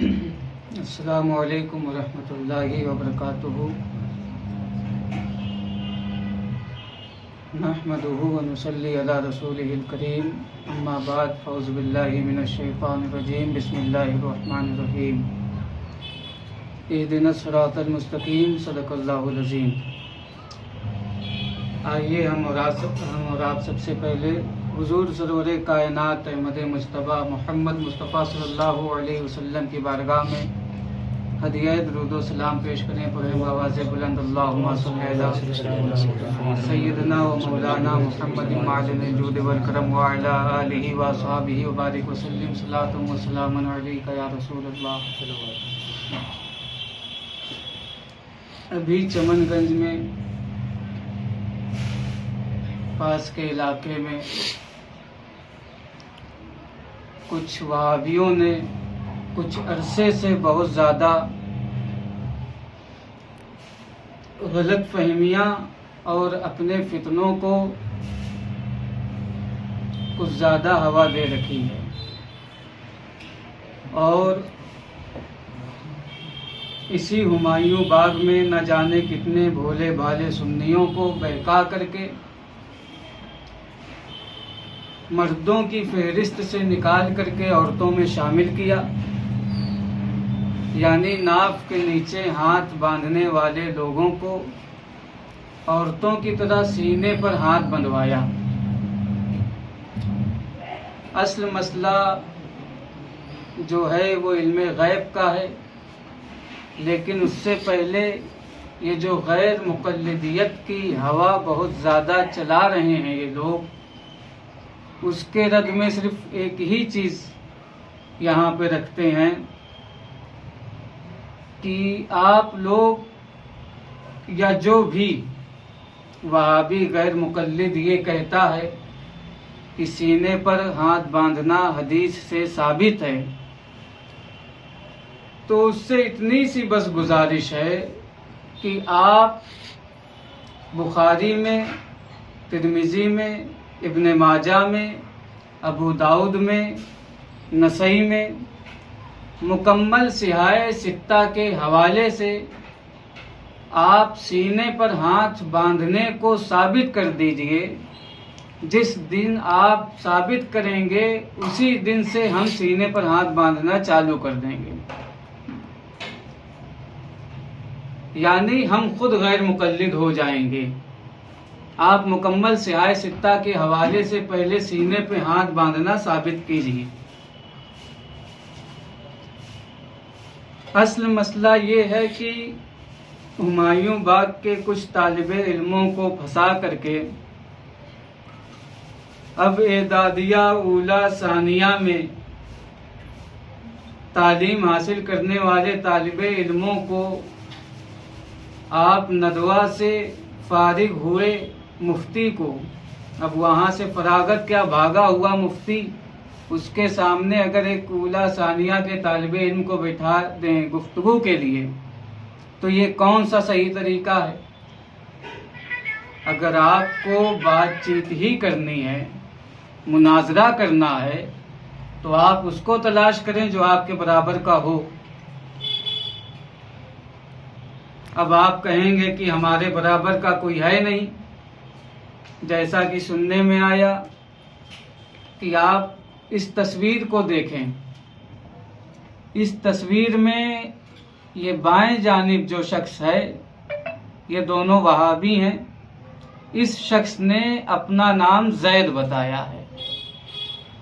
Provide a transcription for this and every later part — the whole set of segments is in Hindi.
अस्सलामु अलैकुम वरहमतुल्लाहि वबरकातुहू। नहमदुहू व नुसल्ली अला रसूलिहिल करीम। अम्मा बाद फ़ौज़ु बिल्लाहि मिनश शैतानिर रजीम। बिस्मिल्लाहिर रहमानिर रहीम। इहदिनस सिरातल मुस्तकीम। सदक़ल्लाहुल अज़ीम। आइए हम और आप सबसे पहले हुजूर सरवर कायनात अहमद मुज्तबा मोहम्मद मुस्तफ़ा सल्लल्लाहु अलैहि वसल्लम की बारगाह में हदिया दुरूद व सलाम पेश करें। पढ़ें आवाज़ बुलंद अल्लाहुम्मा सल्ली अला सय्यदना व मौलाना मुहम्मद मादनिल जूद वल करम व अला आलिहि व अस्हाबिहि व बारिक व सल्लिम सलातुन व सलामुन अलैका या रसूल अल्लाह। अभी चमनगंज में पास के इलाके में कुछ वहाबियों ने कुछ अरसे से बहुत ज़्यादा गलत फहमियाँ और अपने फितनों को कुछ ज़्यादा हवा दे रखी है और इसी हुमायूं बाग में न जाने कितने भोले भाले सुन्नियों को बहका करके मर्दों की फहरिस्त से निकाल करके औरतों में शामिल किया, यानी नाफ के नीचे हाथ बांधने वाले लोगों को औरतों की तरह सीने पर हाथ बंधवाया। असल मसला जो है वो इल्मे गैब का है, लेकिन उससे पहले ये जो गैर मुक़ल्लिदियत की हवा बहुत ज़्यादा चला रहे हैं ये लोग, उसके रग में सिर्फ एक ही चीज़ यहाँ पे रखते हैं कि आप लोग या जो भी वहाबी गैर मुक़ल्लिद ये कहता है कि सीने पर हाथ बांधना हदीस से साबित है, तो उससे इतनी सी बस गुजारिश है कि आप बुखारी में, तिर्मिज़ी में, इब्न माजा में, अबू दाऊद में, नसई में मुकम्मल सिहाए सित्ता के हवाले से आप सीने पर हाथ बांधने को साबित कर दीजिए। जिस दिन आप साबित करेंगे उसी दिन से हम सीने पर हाथ बांधना चालू कर देंगे, यानी हम खुद गैर मुक़ल्लिद हो जाएंगे। आप मुकम्मल सिहाए सित्ता के हवाले से पहले सीने पे हाथ बांधना साबित कीजिए। असल मसला ये है कि हुमायूं बाग के कुछ तालिबे इल्मों को फंसा करके अब एदादिया ऊला सानिया में तालीम हासिल करने वाले तालिबे इल्मों को आप नदवा से फारिग हुए मुफ्ती को, अब वहाँ से फरागत क्या भागा हुआ मुफ्ती, उसके सामने अगर एक ऊला सानिया के तालिबे इल्म को बैठा दें गुफ्तगू के लिए, तो ये कौन सा सही तरीका है? अगर आपको बातचीत ही करनी है, मुनाजरा करना है, तो आप उसको तलाश करें जो आपके बराबर का हो। अब आप कहेंगे कि हमारे बराबर का कोई है नहीं, जैसा कि सुनने में आया कि आप इस तस्वीर को देखें। इस तस्वीर में ये बाएं जानिब जो शख्स है, ये दोनों वहाबी हैं। इस शख्स ने अपना नाम जैद बताया है।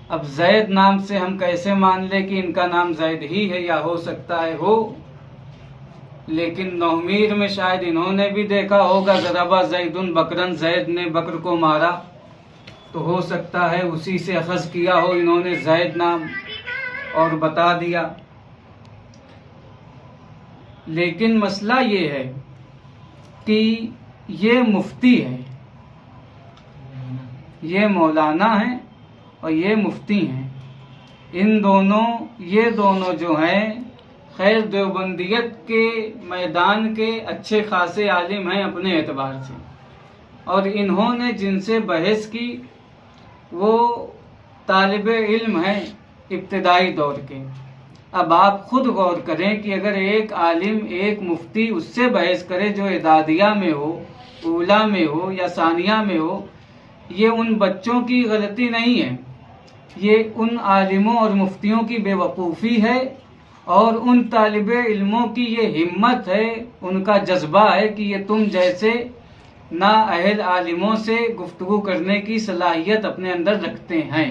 अब जैद नाम से हम कैसे मान लें कि इनका नाम जैद ही है, या हो सकता है हो, लेकिन नौमीर में शायद इन्होंने भी देखा होगा ज़रबा ज़ैदुन बकरन, जैद ने बकर को मारा, तो हो सकता है उसी से अखज़ किया हो इन्होंने जैद नाम और बता दिया। लेकिन मसला ये है कि ये मुफ्ती है, ये मौलाना है और ये मुफ्ती हैं। ये दोनों जो हैं खैर देवबंदियत के मैदान के अच्छे खासे आलिम हैं अपने एतबार से, और इन्होंने जिनसे बहस की वो तालिबे इल्म हैं इब्तिदाई दौर के, अब आप खुद गौर करें कि अगर एक आलिम, एक मुफ्ती उससे बहस करे जो इदादिया में हो, ऊला में हो या सानिया में हो, ये उन बच्चों की गलती नहीं है, ये उन आलिमों और मुफ्तियों की बेवकूफ़ी है और उन तालिबे इल्मों की ये हिम्मत है, उनका जज्बा है कि ये तुम जैसे नाअहल आलिमों से गुफ्तगू करने की सलाहियत अपने अंदर रखते हैं।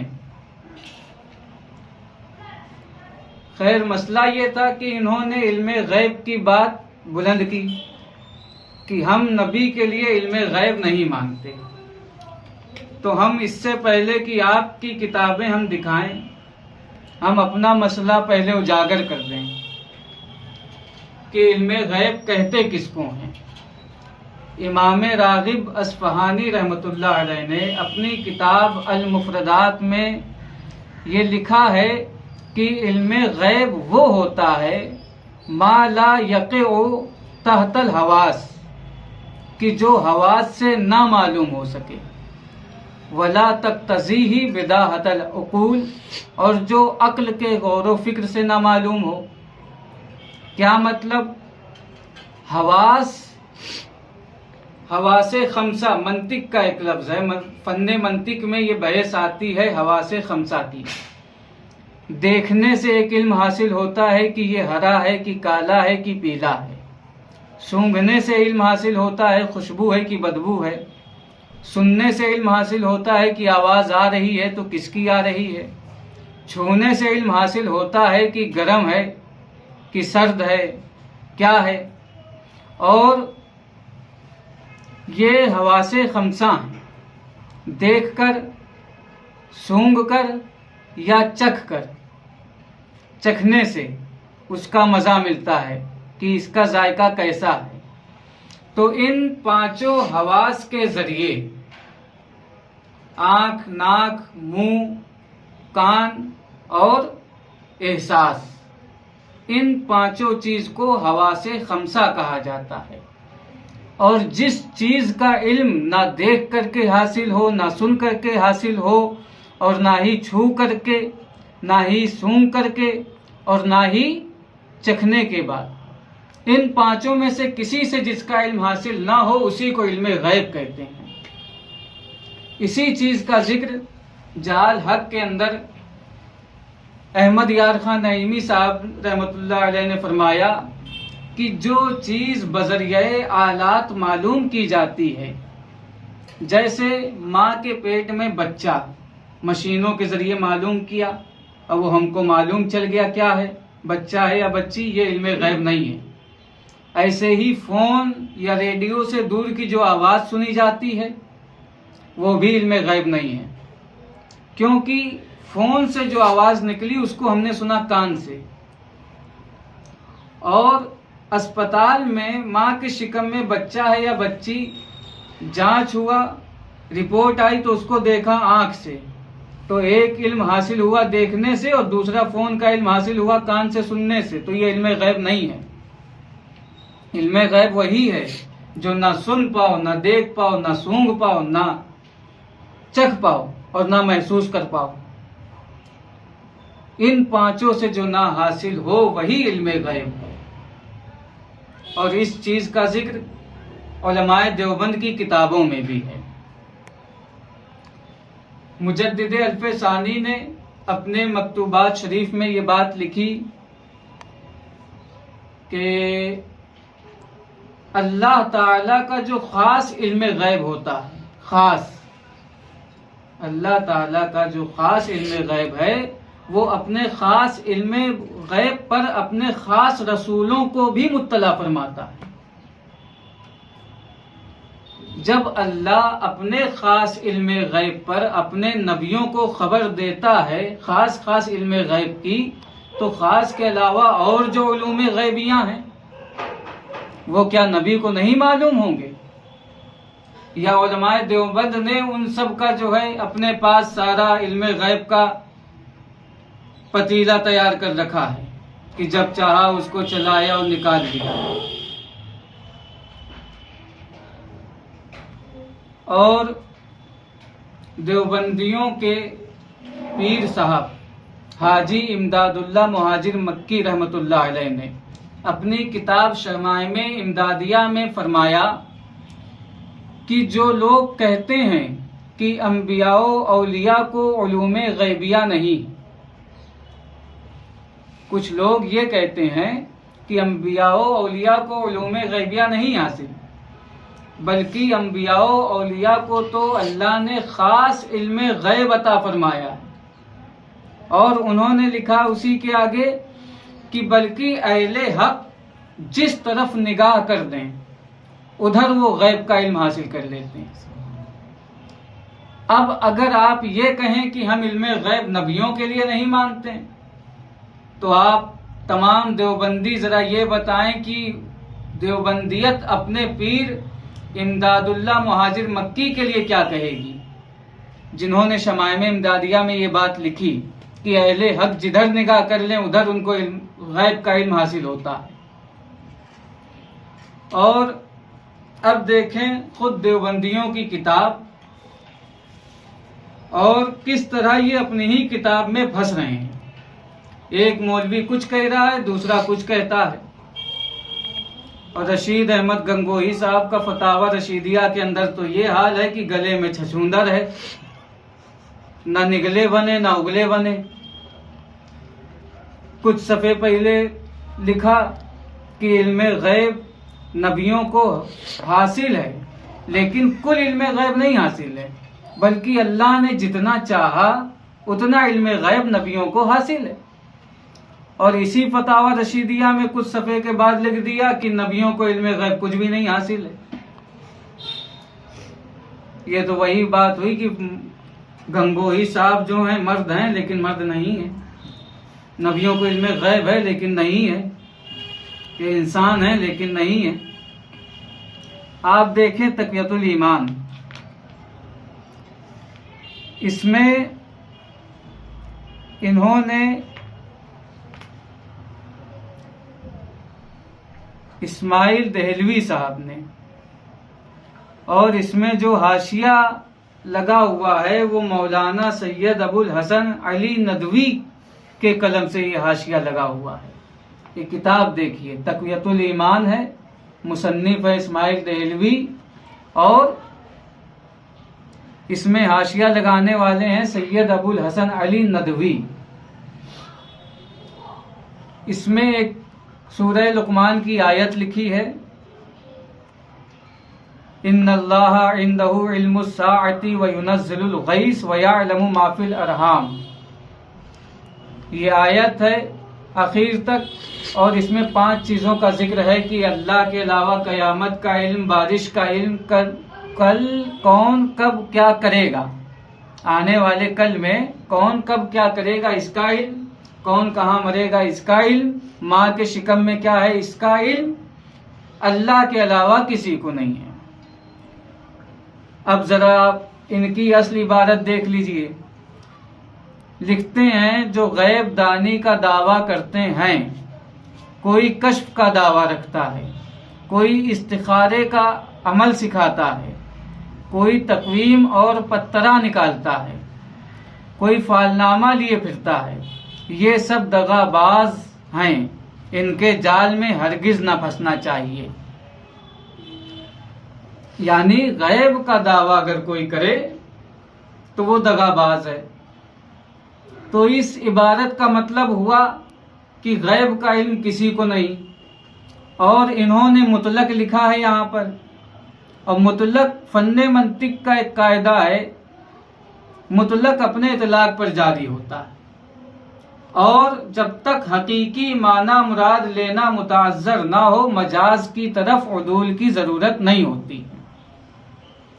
खैर, मसला ये था कि इन्होंने इल्मे गैब की बात बुलंद की कि हम नबी के लिए इल्मे गैब नहीं मानते। तो हम इससे पहले कि आपकी किताबें हम दिखाएं, हम अपना मसला पहले उजागर कर दें कि इल्मे गैब कहते किसको हैं। इमाम रागिब अस्फहानी रहमतुल्लाह अलैह ने अपनी किताब अल मुफरदात में ये लिखा है कि इल्मे गैब वो होता है मा ला यक़िउ तहतल हवास, कि जो हवास से ना मालूम हो सके, वला तक़्तज़ीही बिदाहतल उक़ूल, और जो अक्ल के गौर व फिक्र से ना मालूम हो। क्या मतलब? हवासे खमसा मंतिक का एक लफ्ज़ है, फन्ने मंतिक में ये बहस आती है हवासे खमसा की। देखने से एक इल्म हासिल होता है कि ये हरा है कि काला है कि पीला है। सूंघने से इल्म हासिल होता है खुशबू है कि बदबू है। सुनने से इल्म हासिल होता है कि आवाज़ आ रही है तो किसकी आ रही है। छूने से इल्म हासिल होता है कि गर्म है कि सर्द है, क्या है। और ये हवासे खमसा हैं, देखकर, सूंघकर या चखने से उसका मज़ा मिलता है कि इसका जायका कैसा है। तो इन पांचों हवास के जरिए आँख, नाक, मुंह, कान और एहसास, इन पांचों चीज को हवासे खमसा कहा जाता है। और जिस चीज का इल्म ना देख करके हासिल हो, ना सुन करके हासिल हो, और ना ही छू करके, ना ही सूंघ करके, और ना ही चखने के बाद, इन पांचों में से किसी से जिसका इल्म हासिल ना हो, उसी को इल्मे गैब कहते हैं। इसी चीज का जिक्र जाल हक के अंदर अहमद यार खान नईमी साहब रहमतुल्लाह अलैह ने फरमाया कि जो चीज बजरिए आलात मालूम की जाती है, जैसे माँ के पेट में बच्चा मशीनों के जरिए मालूम किया, अब वो हमको मालूम चल गया क्या है, बच्चा है या बच्ची, ये इल्मे गैब नहीं है। ऐसे ही फोन या रेडियो से दूर की जो आवाज़ सुनी जाती है, वो भी इल्मे गैब नहीं है, क्योंकि फोन से जो आवाज़ निकली उसको हमने सुना कान से। और अस्पताल में माँ के शिकम में बच्चा है या बच्ची, जांच हुआ, रिपोर्ट आई तो उसको देखा आँख से, तो एक इल्म हासिल हुआ देखने से और दूसरा फोन का इल्म हासिल हुआ कान से सुनने से। तो ये इल्मे गैब नहीं है। इल्मे गैब वही है जो ना सुन पाओ, ना देख पाओ, ना सूंघ पाओ, ना चख पाओ और ना महसूस कर पाओ। इन पांचों से जो ना हासिल हो वही इल्मे गैब है। और इस चीज का जिक्र उलमाए देवबंद की किताबों में भी है। मुजद्दिद अल्फ़सानी ने अपने मकतूबात शरीफ में ये बात लिखी कि अल्लाह ताला का जो खास इल्मे गैब होता है, खास अल्लाह ताला का जो खास इल्मे गैब है, वो अपने खास इल्मे गैब पर अपने खास रसूलों को भी मुत्तला फरमाता है। जब अल्लाह अपने खास इल्मे गैब पर अपने नबियों को खबर देता है खास खास इल्मे गैब की, तो खास के अलावा और जो उलूमे गैबियां हैं वो क्या नबी को नहीं मालूम होंगे? या उलमाए देवबंद ने उन सब का जो है अपने पास सारा इल्मे गैब का पतीला तैयार कर रखा है कि जब चाहा उसको चलाया और निकाल दिया। और देवबंदियों के पीर साहब हाजी इमदादुल्लाह मुहाजिर मक्की रहमतुल्लाह अलैह ने अपनी किताब शमाइमे इमदादिया में फरमाया कि जो लोग कहते हैं कि अम्बियाओ औलिया को उलूमे गैबिया नहीं, कुछ लोग ये कहते हैं कि अम्बियाओ औलिया को उलूमे गैबिया नहीं हासिल, बल्कि अम्बियाओ औलिया को तो अल्लाह ने ख़ास इल्मे गैब अता फरमाया है। और उन्होंने लिखा उसी के आगे कि बल्कि अहले हक जिस तरफ निगाह कर दें उधर वो गैब का इल्म हासिल कर लेते हैं। अब अगर आप ये कहें कि हम इल्मे गैब नबियों के लिए नहीं मानते, तो आप तमाम देवबंदी ज़रा ये बताएं कि देवबंदियत अपने पीर इमदादुल्लाह मुहाजिर मक्की के लिए क्या कहेगी, जिन्होंने शमाइम इमदादिया में ये बात लिखी कि अहले हक जिधर निगाह कर लें उधर उनको गैब का इल्म हासिल होता है। और अब देखें खुद देवबंदियों की किताब और किस तरह ये अपनी ही किताब में फंस रहे हैं। एक मौलवी कुछ कह रहा है, दूसरा कुछ कहता है। और रशीद अहमद गंगोही साहब का फतावा रशीदिया के अंदर तो ये हाल है कि गले में छछूंदर है, ना निगले बने ना उगले बने। कुछ सफ़े पहले लिखा कि इल्मे गैब नबियों को हासिल है, लेकिन कुल इल्मे गैब नहीं हासिल है, बल्कि अल्लाह ने जितना चाहा उतना इल्मे गैब नबियों को हासिल है। और इसी फतावा रशीदिया में कुछ सफ़े के बाद लिख दिया कि नबियों को इल्मे गैब कुछ भी नहीं हासिल है। ये तो वही बात हुई कि गंगोही साहब जो हैं मर्द हैं लेकिन मर्द नहीं है, नबियों को इल्मे गैब है लेकिन नहीं है, ये इंसान है लेकिन नहीं है। आप देखें तक़ियतुल ईमान, इसमें इन्होंने इस्माइल दहलवी साहब ने, और इसमें जो हाशिया लगा हुआ है वो मौलाना सैयद अबुल हसन अली नदवी के कलम से ये हाशिया लगा हुआ है। ये किताब देखिए, तक़वियतुल ईमान है, मुसन्निफ है इस्माइल दहलवी, और इसमें हाशिया लगाने वाले हैं सैयद अबुल हसन अली नदवी। इसमें एक सूरह लुक़मान की आयत लिखी है, इन्नल्लाह इंदहु इल्मुस साअति व युनज़्ज़िलुल गैस व यअलमु मा फिल अरहाम। ये आयत है आखिर तक, और इसमें 5 चीज़ों का जिक्र है कि अल्लाह के अलावा क़यामत का इल्म, बारिश का इल्म, कल कौन कब क्या करेगा, आने वाले कल में कौन कब क्या करेगा इसका इल्म, कौन कहाँ मरेगा इसका इल्म, माँ के शिकम में क्या है इसका इल्म, अल्लाह के अलावा किसी को नहीं है। अब ज़रा आप इनकी असली इबारत देख लीजिए। लिखते हैं जो गैब दानी का दावा करते हैं, कोई कश्फ का दावा रखता है, कोई इस्तिखारे का अमल सिखाता है, कोई तकवीम और पत्तरा निकालता है, कोई फालनामा लिए फिरता है, ये सब दगाबाज हैं, इनके जाल में हरगिज ना फंसना चाहिए। यानी गैब का दावा अगर कोई करे तो वो दगाबाज है। तो इस इबारत का मतलब हुआ कि गैब का इल्म किसी को नहीं, और इन्होंने मुतलक लिखा है यहाँ पर, और मुतलक फन्ने मंतिक का एक कायदा है, मुतलक अपने इतलाक पर जारी होता है, और जब तक हकीकी माना मुराद लेना मुताज़्ज़र ना हो मजाज की तरफ उदूल की ज़रूरत नहीं होती।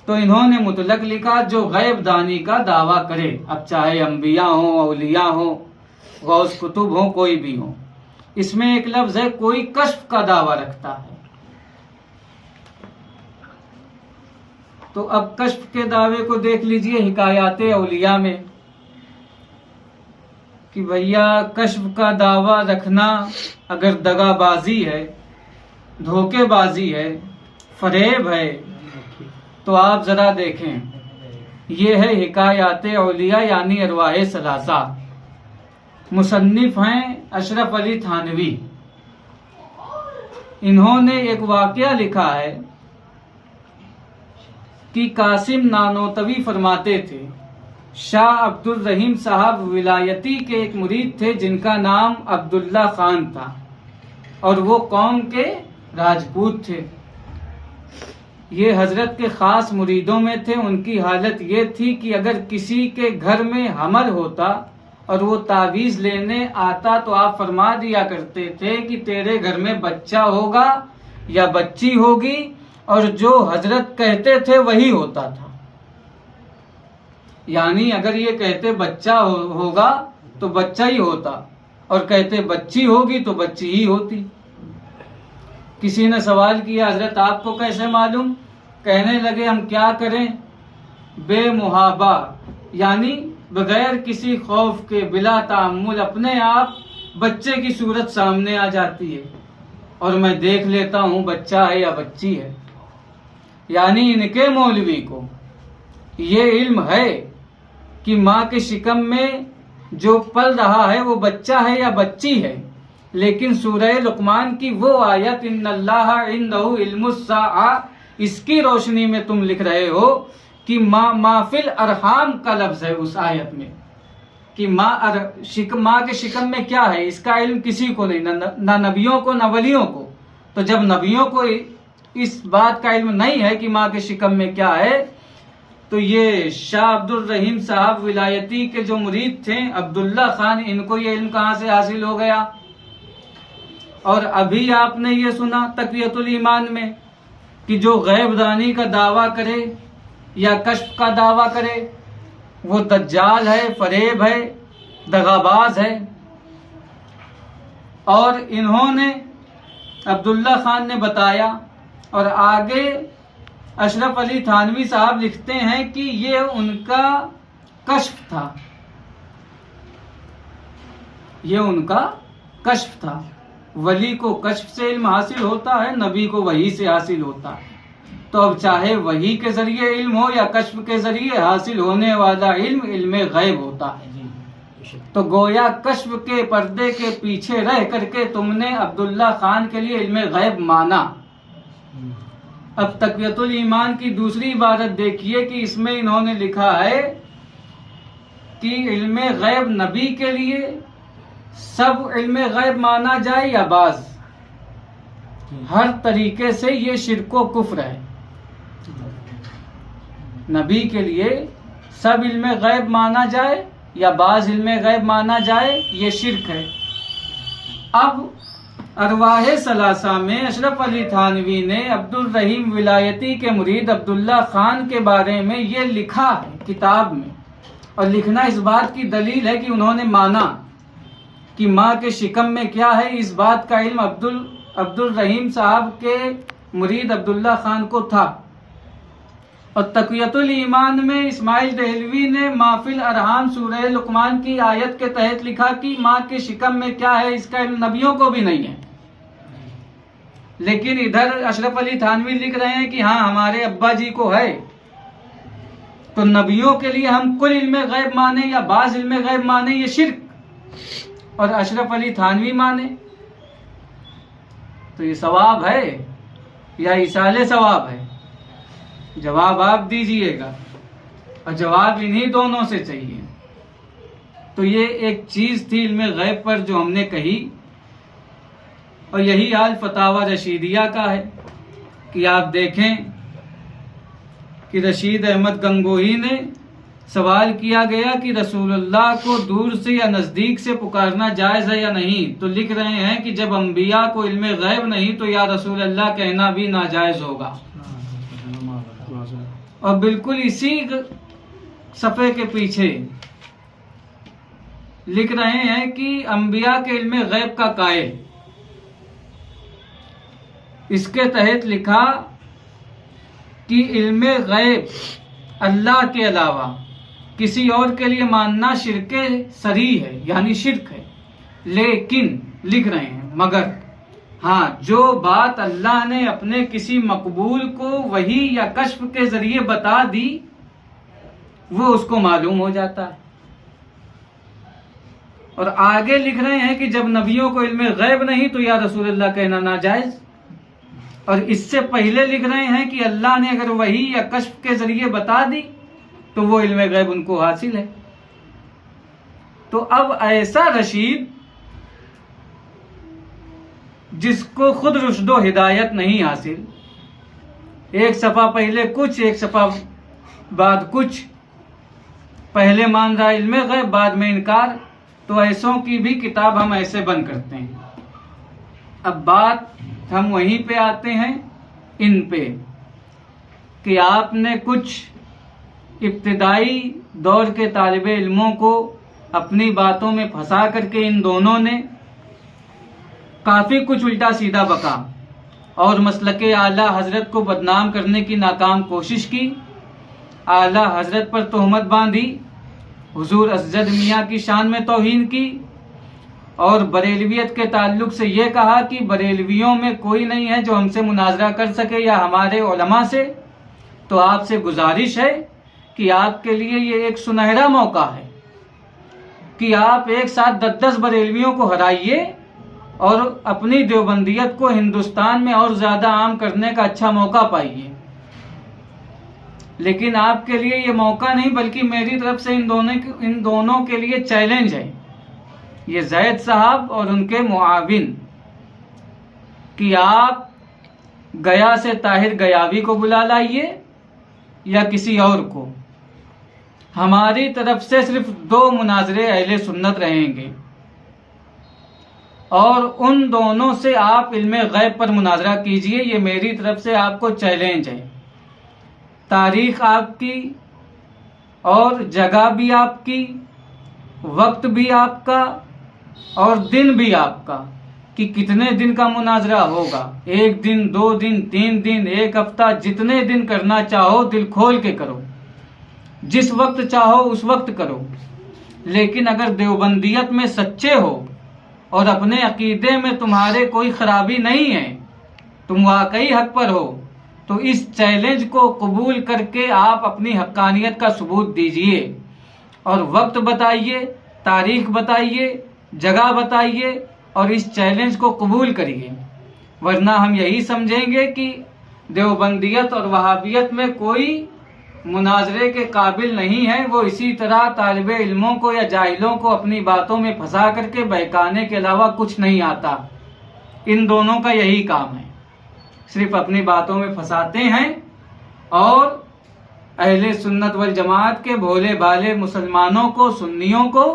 तो इन्होंने मुतलक लिखा जो गैब दानी का दावा करे, अब चाहे अम्बिया हो, औलिया हो, गौस कुतुब हो, कोई भी हो। इसमें एक लफ्ज़ है कोई कश्फ का दावा रखता है। तो अब कश्फ के दावे को देख लीजिए हिकायाते औलिया में कि भैया कश्फ का दावा रखना अगर दगाबाजी है, धोखेबाजी है, फरेब है, तो आप ज़रा देखें, ये है हिकायाते औलिया यानी अरवाह सलासा। मुसन्निफ हैं अशरफ अली थानवी। इन्होंने एक वाकया लिखा है कि कासिम नानोतवी फरमाते थे, शाह अब्दुल रहीम साहब विलायती के एक मुरीद थे जिनका नाम अब्दुल्ला खान था और वो कौम के राजपूत थे। ये हजरत के खास मुरीदों में थे। उनकी हालत ये थी कि अगर किसी के घर में हमल होता और वो तावीज लेने आता तो आप फरमा दिया करते थे कि तेरे घर में बच्चा होगा या बच्ची होगी, और जो हजरत कहते थे वही होता था। यानी अगर ये कहते बच्चा होगा तो बच्चा ही होता, और कहते बच्ची होगी तो बच्ची ही होती। किसी ने सवाल किया, हजरत आपको कैसे मालूम? कहने लगे, हम क्या करें, बेमुहाबा यानी बगैर किसी खौफ के बिला तामुल अपने आप बच्चे की सूरत सामने आ जाती है और मैं देख लेता हूं बच्चा है या बच्ची है। यानी इनके मौलवी को ये इल्म है कि माँ के शिकम में जो पल रहा है वो बच्चा है या बच्ची है, लेकिन सूरह लुकमान की वो आयत इन्नल्लाह इंदहु इल्मुस्साआ, इसकी रोशनी में तुम लिख रहे हो कि माफिल अरहाम का लफ्ज है उस आयत में कि माँ के शिकम में क्या है, इसका इल्म किसी को नहीं, ना नबियों को ना वलियों को। तो जब नबियों को इस बात का इल्म नहीं है कि माँ के शिकम में क्या है, तो ये शाह अब्दुल रहीम साहब विलायती के जो मुरीद थे अब्दुल्ला खान, इनको ये इल्म कहाँ से हासिल हो गया? और अभी आपने ये सुना तक़वियतुल ईमान में कि जो गैबदानी का दावा करे या कश्फ का दावा करे वो दज्जाल है, फरेब है, दगाबाज है। और इन्होंने अब्दुल्ला खान ने बताया, और आगे अशरफ अली थानवी साहब लिखते हैं कि ये उनका कश्फ था, ये उनका कश्फ था। वली को कश्फ से इल्म हासिल होता है, नबी को वही से हासिल होता है। तो अब चाहे वही के जरिए इल्म हो या कश्फ के जरिए हासिल होने वाला इल्म इल्म गैब होता है। तो गोया कश्फ के पर्दे के पीछे रह करके तुमने अब्दुल्ला खान के लिए इल्म गैब माना। अब तक़वियतुल ईमान की दूसरी इबारत देखिए कि इसमें इन्होंने लिखा है कि इल्म गैब नबी के लिए सब इल्म गैब माना जाए या बाज, हर तरीके से ये शिर्को कुफ्र है। नबी के लिए सब इल्म गैब माना जाए या बाज इल्म गैब माना जाए, ये शिर्क है। अब अरवाह सलासा में अशरफ अली थानवी ने अब्दुल रहीम विलायती के मुरीद अब्दुल्ला खान के बारे में ये लिखा है किताब में, और लिखना इस बात की दलील है कि उन्होंने माना कि माँ के शिकम में क्या है। इस बात का इल्म अब्दुल रहीम साहब के मुरीद अब्दुल्ला खान को था। और तक़वियतुल ईमान में इस्माइल देहलवी ने माफिल अरहाम सूरह लुकमान की आयत के तहत लिखा कि माँ के शिकम में क्या है इसका इल्म नबियों को भी नहीं है। लेकिन इधर अशरफ अली थानवी लिख रहे हैं कि हाँ हमारे अब्बा जी को है। तो नबियों के लिए हम कुल इल्म गैब माने या बाज इल्म गैब माने, ये शिर्क, और अशरफ अली थानवी माने तो ये सवाब है या इसाले सवाब है? जवाब आप दीजिएगा, और जवाब इन्हीं दोनों से चाहिए। तो ये एक चीज थी इल्म गैब पर जो हमने कही, और यही हाल फतावा रशीदिया का है कि आप देखें कि रशीद अहमद गंगोही ने सवाल किया गया कि रसूलुल्लाह को दूर से या नजदीक से पुकारना जायज है या नहीं, तो लिख रहे हैं कि जब अंबिया को इल्म गैब नहीं तो या रसूलुल्लाह कहना भी नाजायज होगा। और बिल्कुल इसी सफ़े के पीछे लिख रहे हैं कि अंबिया के इल्म गैब का कायल। इसके तहत लिखा कि इल्म गैब अल्लाह के अलावा किसी और के लिए मानना शिर्के सरी है, यानी शिर्क है। लेकिन लिख रहे हैं मगर हाँ, जो बात अल्लाह ने अपने किसी मकबूल को वही या कश्फ के जरिए बता दी वो उसको मालूम हो जाता है। और आगे लिख रहे हैं कि जब नबियों को इल्म गैब नहीं तो या रसूलुल्लाह कहना नाजायज। और इससे पहले लिख रहे हैं कि अल्लाह ने अगर वही या कश्फ के जरिए बता दी तो वो इल्म गैब उनको हासिल है। तो अब ऐसा रशीद जिसको खुद रुश्दो हिदायत नहीं हासिल, एक सफ़ा पहले कुछ एक सफ़ा बाद कुछ, पहले मान रहा इल्म गैब बाद में इनकार, तो ऐसों की भी किताब हम ऐसे बंद करते हैं। अब बात हम वहीं पे आते हैं इन पे कि आपने कुछ इब्तिदाई दौर के तालिबे इल्मों को अपनी बातों में फंसा करके इन दोनों ने काफ़ी कुछ उल्टा सीधा बका और मसलके आला हजरत को बदनाम करने की नाकाम कोशिश की। आला हजरत पर तोहमत बांधी, हुजूर असजद मियाँ की शान में तौहीन की और बरेलवियत के ताल्लुक से ये कहा कि बरेलवियों में कोई नहीं है जो हमसे मुनाजरा कर सके या हमारे उलमा से। तो आपसे गुजारिश है कि आपके लिए ये एक सुनहरा मौका है कि आप एक साथ 10-10 बरेलवियों को हराइए और अपनी देवबंदियत को हिंदुस्तान में और ज़्यादा आम करने का अच्छा मौका पाइए। लेकिन आपके लिए ये मौका नहीं बल्कि मेरी तरफ से इन दोनों के लिए चैलेंज है, ये जैद साहब और उनके मुआविन, कि आप गया से ताहिर गयावी को बुला लाइए या किसी और को। हमारी तरफ से सिर्फ 2 मुनाजरे अहले सुन्नत रहेंगे और उन दोनों से आप इल्मे गैब पर मुनाजरा कीजिए। ये मेरी तरफ से आपको चैलेंज है। तारीख आपकी और जगह भी आपकी, वक्त भी आपका और दिन भी आपका कि कितने दिन का मुनाजरा होगा। 1 दिन, 2 दिन, 3 दिन, 1 हफ्ता, जितने दिन करना चाहो दिल खोल के करो, जिस वक्त चाहो उस वक्त करो। लेकिन अगर देवबंदियत में सच्चे हो और अपने अकीदे में तुम्हारे कोई खराबी नहीं है, तुम वाकई हक पर हो, तो इस चैलेंज को कबूल करके आप अपनी हक्कानियत का सबूत दीजिए और वक्त बताइए, तारीख बताइए, जगह बताइए और इस चैलेंज को कबूल करिए। वरना हम यही समझेंगे कि देवबंदियत और वहाबियत में कोई मुनाजरे के काबिल नहीं है। वो इसी तरह तालिबे इल्मों को या जाहिलों को अपनी बातों में फंसा करके बहकाने के अलावा कुछ नहीं आता। इन दोनों का यही काम है, सिर्फ अपनी बातों में फंसाते हैं और अहले सुन्नत वल जमात के भोले भाले मुसलमानों को, सुन्नियों को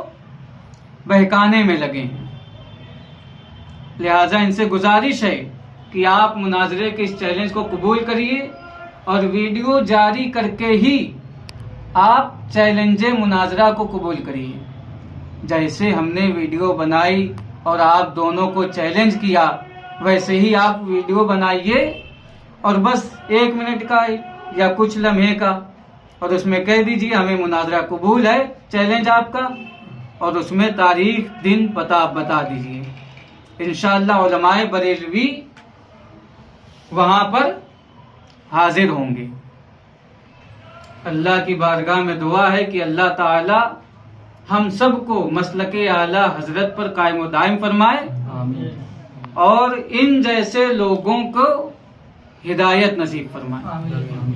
बहकाने में लगे हैं। लिहाजा इनसे गुजारिश है कि आप मुनाजरे के इस चैलेंज को कबूल करिए और वीडियो जारी करके ही आप चैलेंजे मुनाजरा को कबूल करिए। जैसे हमने वीडियो बनाई और आप दोनों को चैलेंज किया, वैसे ही आप वीडियो बनाइए और बस 1 मिनट का या कुछ लम्हे का, और उसमें कह दीजिए हमें मुनाजरा कबूल है, चैलेंज आपका, और उसमें तारीख, दिन, पता बता दीजिए। इंशाअल्लाह उलमाए बरेलवी वहां पर हाजिर होंगे। अल्लाह की बारगाह में दुआ है कि अल्लाह ताला हम सबको मसलके आला हजरत पर कायम व दायम फरमाए। आमीन। और इन जैसे लोगों को हिदायत नसीब फरमाए। आमीन।